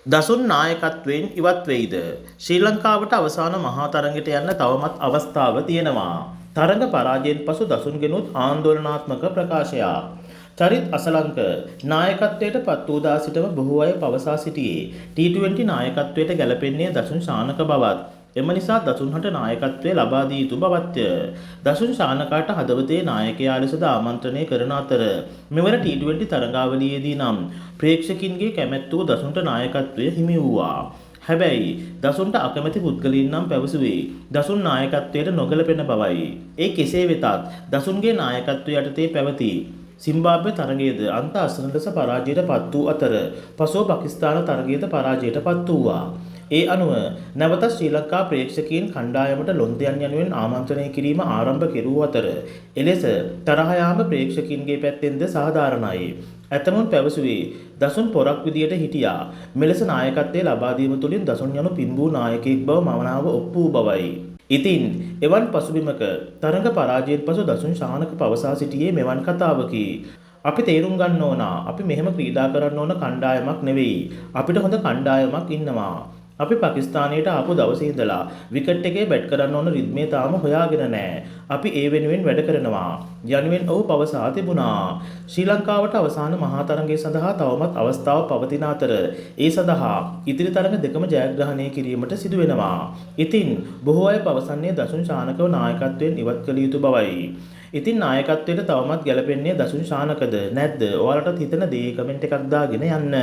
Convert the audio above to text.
දසුන් නායකත්වයෙන් ඉවත් වෙයිද? ශ්‍රී ලංකාවට අවසාන මහා තරඟයට යන්න තවමත් අවස්ථාව තියෙනවා. තරඟ පරාජයෙන් පසු දසුන්ගෙනුත් ආందోලනාත්මක ප්‍රකාශයක්. චරිත් අසලංක නායකත්වයට පත් වූ දා සිටම බොහෝ අය පවසා සිටියේ T20 නායකත්වයට ගැලපෙන්නේ දසුන් ශානක බවත්. එම නිසා දසුන්හට නායකත්වය ලබා දිය යුතු බවත්ය. දසුන් ශානකාට හදවතේ නායකයා ලෙසද ආමන්ත්‍රණය කරන අතර මෙවර T20 තරඟාවලියේදී නම් ප්‍රේක්ෂකින්ගේ කැමැත්ත වූ දසුන්ට නායකත්වය හිමි වූවා. හැබැයි දසුන්ට අකමැති පුද්ගලයන් නම් පැවසුවේ දසුන් නායකත්වයට නොගැලපෙන බවයි. ඒ කෙසේ වෙතත් දසුන්ගේ නායකත්වය යටතේ පැවති සිම්බාබ්වේ තරගයේද අන්ත අසරණ ලෙස පරාජයට පත් වූ අතර පසුව පාකිස්තාන තරගයේද පරාජයට පත් වූවා. ඒ අනුව නැවත ශ්‍රී ලංකා ප්‍රේක්ෂකයන් කණ්ඩායමට ලොන්දයන් යනුවෙන් ආමන්ත්‍රණය කිරීම ආරම්භ කෙරූ අතර එලෙස තරහ යාම ප්‍රේක්ෂකින්ගේ පැත්තෙන්ද සාධාරණයි. ඇතමුන් පැවසුවේ දසුන් පොරක් විදියට හිටියා. මෙලෙස නායකත්වය ලබා දීම තුළින් දසුන් යනු පින්බූ නායකයෙක් බව මවනාව ඔප්පු වූ බවයි. ඉතින් එවන් පසුබිමක තරඟ පරාජයෙන් පසු දසුන් ශානක පවසා සිටියේ මෙවන් කතාවකි. අපි තේරුම් ගන්න ඕන අපි මෙහෙම ක්‍රීඩා කරන්න ඕන කණ්ඩායමක් නෙවෙයි. අපිට හොඳ කණ්ඩායමක් ඉන්නවා. අපි පාකිස්තානයට ආපු දවසේ ඉඳලා විකට් එකේ බැට් කරන්න ඕන රිද්මේ තාම හොයාගෙන නැහැ. අපි ඒ වෙනුවෙන් වැඩ කරනවා. යනුවෙන් ඔහු පවසා තිබුණා. ශ්‍රී ලංකාවට අවසාන මහා තරඟය සඳහා තවමත් අවස්ථාව පවතින අතර ඒ සඳහා ඉදිරි තරඟ දෙකම ජයග්‍රහණය කිරීමට සිදු වෙනවා. ඉතින් බොහෝ අය පවසන්නේ දසුන් ශානකව නායකත්වයෙන් ඉවත් කළ යුතු බවයි. ඉතින් නායකත්වයට තවමත් ගැලපෙන්නේ දසුන් ශානකද නැද්ද? ඔයාලටත් හිතන දේ කමෙන්ට් එකක් දාගෙන යන්න.